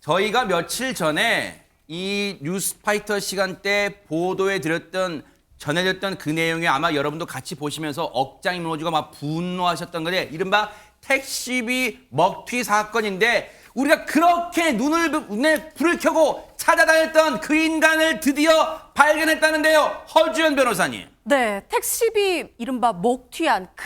저희가 며칠 전에 이 뉴스파이터 시간대 전해졌던 그 내용이 아마 여러분도 같이 보시면서 억장이 무너지고 막 분노하셨던 건데 이른바 택시비 먹튀 사건인데 우리가 그렇게 눈에 불을 켜고 찾아다녔던 그 인간을 드디어 발견했다는데요. 허주연 변호사님. 네, 택시비 이른바 먹튀한 그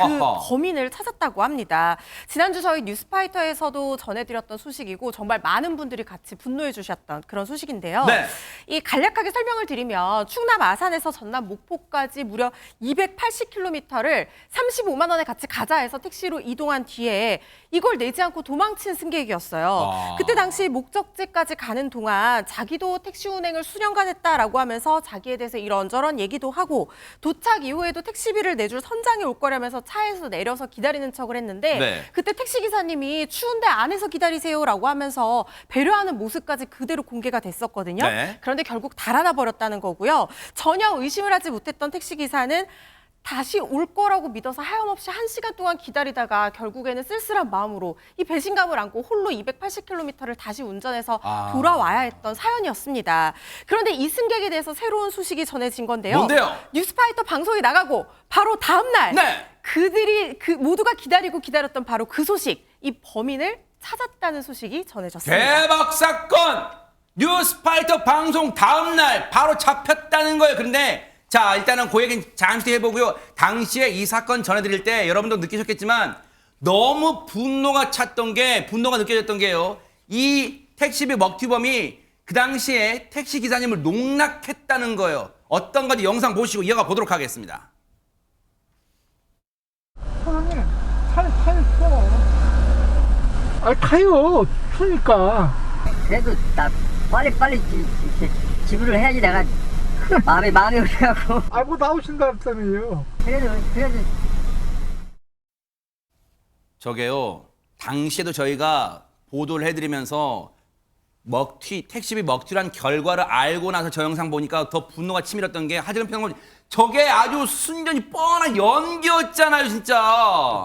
범인을 찾았다고 합니다. 지난주 저희 뉴스파이터에서도 전해드렸던 소식이고 정말 많은 분들이 같이 분노해 주셨던 그런 소식인데요. 네. 이 간략하게 설명을 드리면 충남 아산에서 전남 목포까지 무려 280km를 35만 원에 같이 가자 해서 택시로 이동한 뒤에 이걸 내지 않고 도망친 승객이었어요. 그때 당시 목적지까지 가는 동안 자기도 택시 운행을 수년간 했다라고 하면서 자기에 대해서 이런저런 얘기도 하고 도착 이후에도 택시비를 내줄 선장이 올 거라면서 차에서 내려서 기다리는 척을 했는데 네. 그때 택시기사님이 추운데 안에서 기다리세요라고 하면서 배려하는 모습까지 그대로 공개가 됐었거든요. 네. 그런데 결국 달아나 버렸다는 거고요. 전혀 의심을 하지 못했던 택시기사는 다시 올 거라고 믿어서 하염없이 1시간 동안 기다리다가 결국에는 쓸쓸한 마음으로 이 배신감을 안고 홀로 280km를 다시 운전해서 돌아와야 했던 사연이었습니다. 그런데 이 승객에 대해서 새로운 소식이 전해진 건데요. 뭔데요? 뉴스파이터 방송이 나가고 바로 다음 날 네. 그들이 모두가 기다렸던 바로 그 소식, 이 범인을 찾았다는 소식이 전해졌습니다. 대박 사건! 뉴스파이터 방송 다음 날 바로 잡혔다는 거예요. 그런데 자, 일단은 그 얘기는 잠시 뒤에 해보고요. 당시에 이 사건 전해드릴 때 여러분도 느끼셨겠지만 너무 분노가 느껴졌던 게요. 이 택시비 먹튀범이 그 당시에 택시 기사님을 농락했다는 거예요. 어떤 건지 영상 보시고 이어가 보도록 하겠습니다. 사장님, 차에 펴. 아, 타요. 추니까. 그래도 나 빨리 지불을 해야지 내가 마음이 오래가고. 아, 뭐 나오신다 했다며요. 그래도 저게요. 당시에도 저희가 보도를 해드리면서 택시비 먹튀란 결과를 알고 나서 저 영상 보니까 더 분노가 치밀었던 게 하재근 평론 저게 아주 순전히 뻔한 연기였잖아요, 진짜.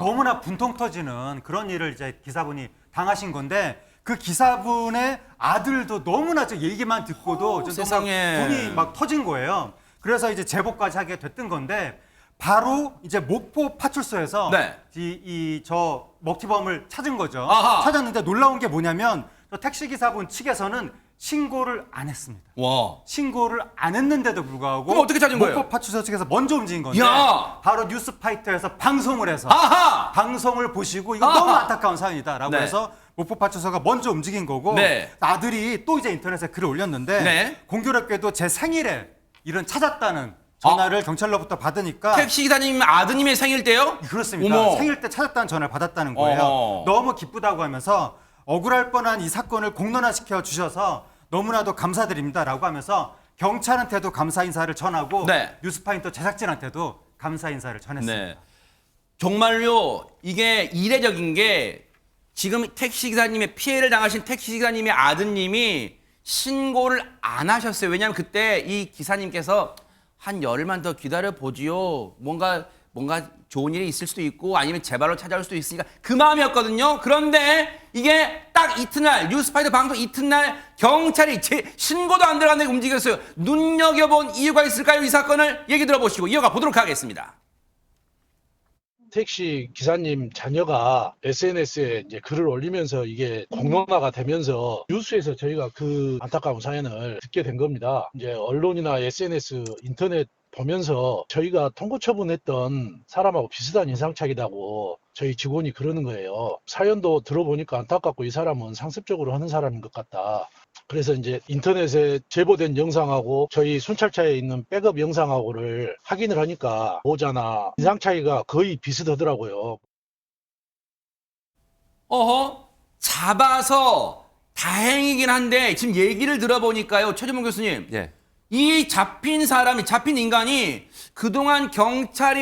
너무나 분통 터지는 그런 일을 이제 기사분이 당하신 건데 그 기사분의 아들도 너무나 저 얘기만 듣고도 좀 세상에. 분이 막 터진 거예요. 그래서 이제 제보까지 하게 됐던 건데 바로 이제 목포 파출소에서 네. 저 먹튀범을 찾은 거죠. 아하. 찾았는데 놀라운 게 뭐냐면 저 택시 기사분 측에서는 신고를 안 했습니다. 와. 신고를 안 했는데도 불구하고 그럼 어떻게 찾은 거예요? 목포 파출소 측에서 먼저 움직인 건데 야! 바로 뉴스파이터에서 방송을 해서 아하! 방송을 보시고 이거 아하! 너무 안타까운 사연이다라고 네. 해서 목포 파출소가 먼저 움직인 거고 네. 아들이 또 이제 인터넷에 글을 올렸는데 네. 공교롭게도 제 생일에 이런 찾았다는 전화를 경찰로부터 받으니까 택시 기사님 아드님의 생일 때요? 그렇습니다. 어머. 생일 때 찾았다는 전화를 받았다는 거예요. 어허. 너무 기쁘다고 하면서 억울할 뻔한 이 사건을 공론화시켜 주셔서 너무나도 감사드립니다라고 하면서 경찰한테도 감사 인사를 전하고 네. 뉴스파이터 제작진한테도 감사 인사를 전했습니다. 네. 정말요, 이게 이례적인 게 지금 피해를 당하신 택시 기사님의 아드님이 신고를 안 하셨어요. 왜냐하면 그때 이 기사님께서 한 열흘만 더 기다려 보지요. 뭔가 좋은 일이 있을 수도 있고 아니면 제 발로 찾아올 수도 있으니까 그 마음이었거든요. 그런데 이게 딱 이튿날 뉴스파이터 방송 이튿날 경찰이 신고도 안 들어간다고 움직였어요. 눈여겨본 이유가 있을까요? 이 사건을 얘기 들어보시고 이어가 보도록 하겠습니다. 택시 기사님 자녀가 SNS에 이제 글을 올리면서 이게 공론화가 되면서 뉴스에서 저희가 그 안타까운 사연을 듣게 된 겁니다. 이제 언론이나 SNS, 인터넷 보면서 저희가 통고 처분했던 사람하고 비슷한 인상착의라고 저희 직원이 그러는 거예요. 사연도 들어보니까 안타깝고 이 사람은 상습적으로 하는 사람인 것 같다. 그래서 이제 인터넷에 제보된 영상하고 저희 순찰차에 있는 백업 영상하고를 확인을 하니까 보자나 인상 차이가 거의 비슷하더라고요. 잡아서 다행이긴 한데 지금 얘기를 들어보니까요. 최준봉 교수님. 예. 이 잡힌 인간이 그동안 경찰이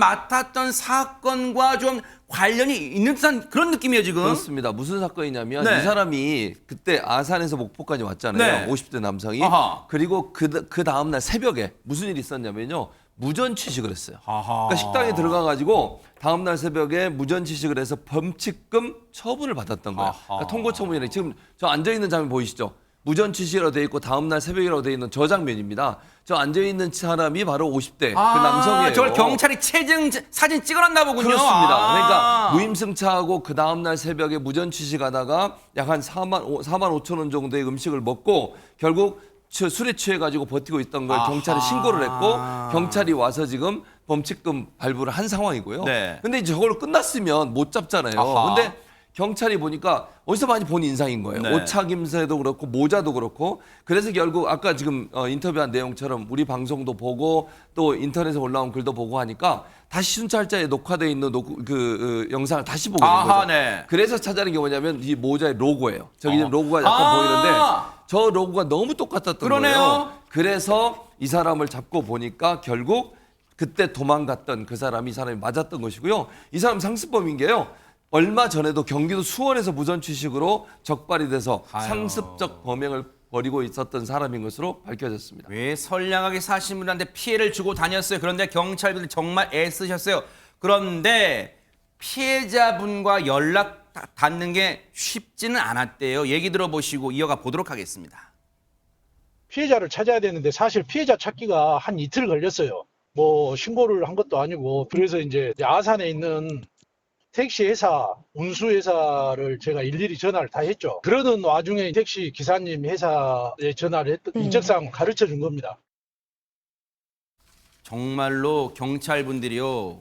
맡았던 사건과 좀 관련이 있는 듯한 그런 느낌이에요, 지금. 그렇습니다. 무슨 사건이냐면 네. 이 사람이 그때 아산에서 목포까지 왔잖아요. 네. 50대 남성이. 아하. 그리고 그 다음날 새벽에 무슨 일이 있었냐면요. 무전 취식을 했어요. 아하. 그러니까 식당에 들어가가지고 다음날 새벽에 무전 취식을 해서 범칙금 처분을 받았던 거예요. 그러니까 통고 처분이래. 지금 저 앉아 있는 장면 보이시죠? 무전 취식이라고 돼 있고 다음날 새벽이라고 돼 있는 저 장면입니다. 저 앉아 있는 사람이 바로 50대 그 남성이에요. 저걸 경찰이 체증 사진 찍어놨나 보군요. 그렇습니다. 아. 그러니까 무임승차하고 그 다음날 새벽에 무전 취식하다가 약 한 4만 5천 원 정도의 음식을 먹고 결국 술에 취해가지고 버티고 있던 걸 경찰에 신고를 했고 경찰이 와서 지금 범칙금 발부를 한 상황이고요. 네. 근데 이제 저걸로 끝났으면 못 잡잖아요. 아하. 근데 경찰이 보니까 어디서 많이 본 인상인 거예요. 네. 오차김새도 그렇고 모자도 그렇고 그래서 결국 아까 지금 인터뷰한 내용처럼 우리 방송도 보고 또 인터넷에 올라온 글도 보고 하니까 다시 순찰자에 녹화되어 있는 영상을 다시 보게 된 아하, 거죠. 네. 그래서 찾아낸 게 뭐냐면 이 모자의 로고예요. 저기 지금 로고가 약간 아. 보이는데 저 로고가 너무 똑같았던 그러네요. 거예요. 그래서 이 사람을 잡고 보니까 결국 그때 도망갔던 그 사람이 이 사람이 맞았던 것이고요. 이 사람 상습범인 게요. 얼마 전에도 경기도 수원에서 무전 취식으로 적발이 돼서 아유. 상습적 범행을 벌이고 있었던 사람인 것으로 밝혀졌습니다. 왜 선량하게 사신 분한테 피해를 주고 다녔어요. 그런데 경찰분들이 정말 애쓰셨어요. 그런데 피해자분과 연락 닿는 게 쉽지는 않았대요. 얘기 들어보시고 이어가 보도록 하겠습니다. 피해자를 찾아야 되는데 사실 피해자 찾기가 한 이틀 걸렸어요. 뭐 신고를 한 것도 아니고 그래서 이제 아산에 있는 택시 회사, 운수 회사를 제가 일일이 전화를 다 했죠. 그러던 와중에 택시 기사님 회사에 전화를 했던 인적사항 가르쳐 준 겁니다. 정말로 경찰분들이요.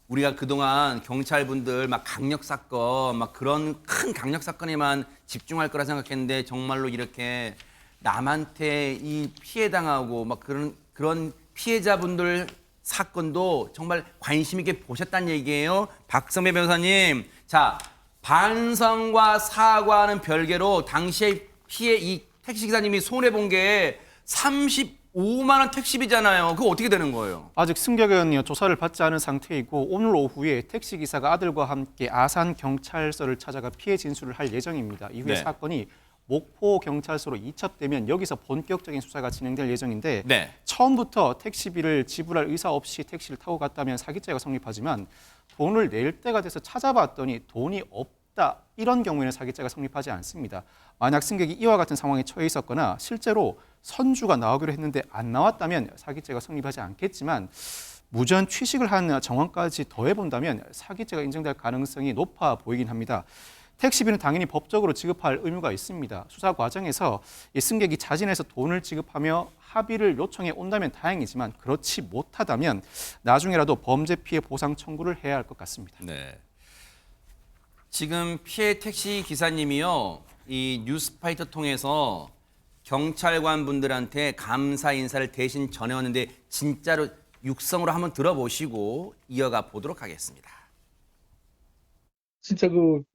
우리가 그동안 경찰분들 막 강력 사건, 막 그런 큰 강력 사건에만 집중할 거라 생각했는데 정말로 이렇게 남한테 이 피해 당하고 막 그런 피해자분들 사건도 정말 관심 있게 보셨다는 얘기예요. 박성배 변호사님. 자, 반성과 사과는 별개로 당시에 피해 이 택시기사님이 손해본 게 35만 원 택시비잖아요. 그거 어떻게 되는 거예요? 아직 승격은 조사를 받지 않은 상태이고 오늘 오후에 택시기사가 아들과 함께 아산경찰서를 찾아가 피해 진술을 할 예정입니다. 이후에 네. 사건이 목포경찰서로 이첩되면 여기서 본격적인 수사가 진행될 예정인데 네. 처음부터 택시비를 지불할 의사 없이 택시를 타고 갔다면 사기죄가 성립하지만 돈을 낼 때가 돼서 찾아봤더니 돈이 없다. 이런 경우에는 사기죄가 성립하지 않습니다. 만약 승객이 이와 같은 상황에 처해 있었거나 실제로 선주가 나오기로 했는데 안 나왔다면 사기죄가 성립하지 않겠지만 무전 취식을 한 정황까지 더해본다면 사기죄가 인정될 가능성이 높아 보이긴 합니다. 택시비는 당연히 법적으로 지급할 의무가 있습니다. 수사 과정에서 이 승객이 자진해서 돈을 지급하며 합의를 요청해 온다면 다행이지만 그렇지 못하다면 나중에라도 범죄 피해 보상 청구를 해야 할 것 같습니다. 네. 지금 피해 택시 기사님이요. 이 뉴스파이터 통해서 경찰관 분들한테 감사 인사를 대신 전해왔는데 진짜로 육성으로 한번 들어보시고 이어가 보도록 하겠습니다. 진짜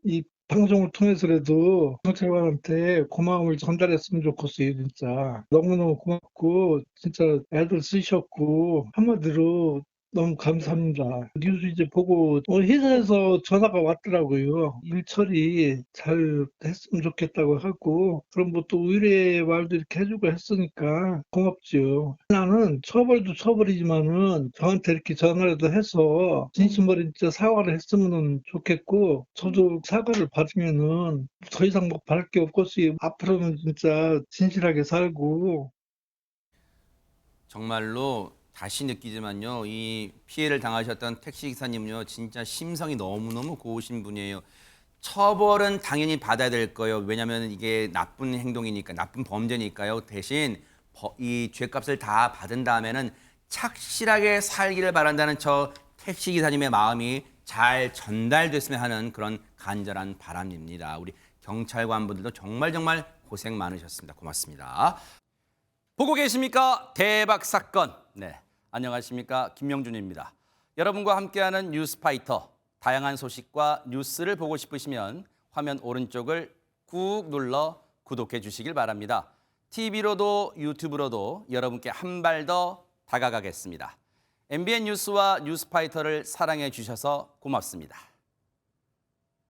이 방송을 통해서라도 경찰관한테 고마움을 전달했으면 좋겠어요, 진짜. 너무너무 고맙고, 진짜 애들 쓰셨고, 한마디로 너무 감사합니다. 뉴스 이제 보고 회사에서 전화가 왔더라고요. 일 처리 잘 했으면 좋겠다고 하고 그럼 뭐 또 의뢰 말도 이렇게 해주고 했으니까 고맙죠. 나는 처벌도 처벌이지만은 저한테 이렇게 전화라도 해서 진심 어린 진짜 사과를 했으면 좋겠고 저도 사과를 받으면은 더 이상 뭐 바랄 게 없겠어요. 앞으로는 진짜 진실하게 살고. 정말로 다시 느끼지만요. 이 피해를 당하셨던 택시기사님은요. 진짜 심성이 너무너무 고우신 분이에요. 처벌은 당연히 받아야 될 거예요. 왜냐하면 이게 나쁜 행동이니까, 나쁜 범죄니까요. 대신 이 죄값을 다 받은 다음에는 착실하게 살기를 바란다는 저 택시기사님의 마음이 잘 전달됐으면 하는 그런 간절한 바람입니다. 우리 경찰관분들도 정말 고생 많으셨습니다. 고맙습니다. 보고 계십니까? 대박 사건. 네, 안녕하십니까? 김명준입니다. 여러분과 함께하는 뉴스파이터. 다양한 소식과 뉴스를 보고 싶으시면 화면 오른쪽을 꾹 눌러 구독해 주시길 바랍니다. TV로도 유튜브로도 여러분께 한 발 더 다가가겠습니다. MBN 뉴스와 뉴스파이터를 사랑해 주셔서 고맙습니다.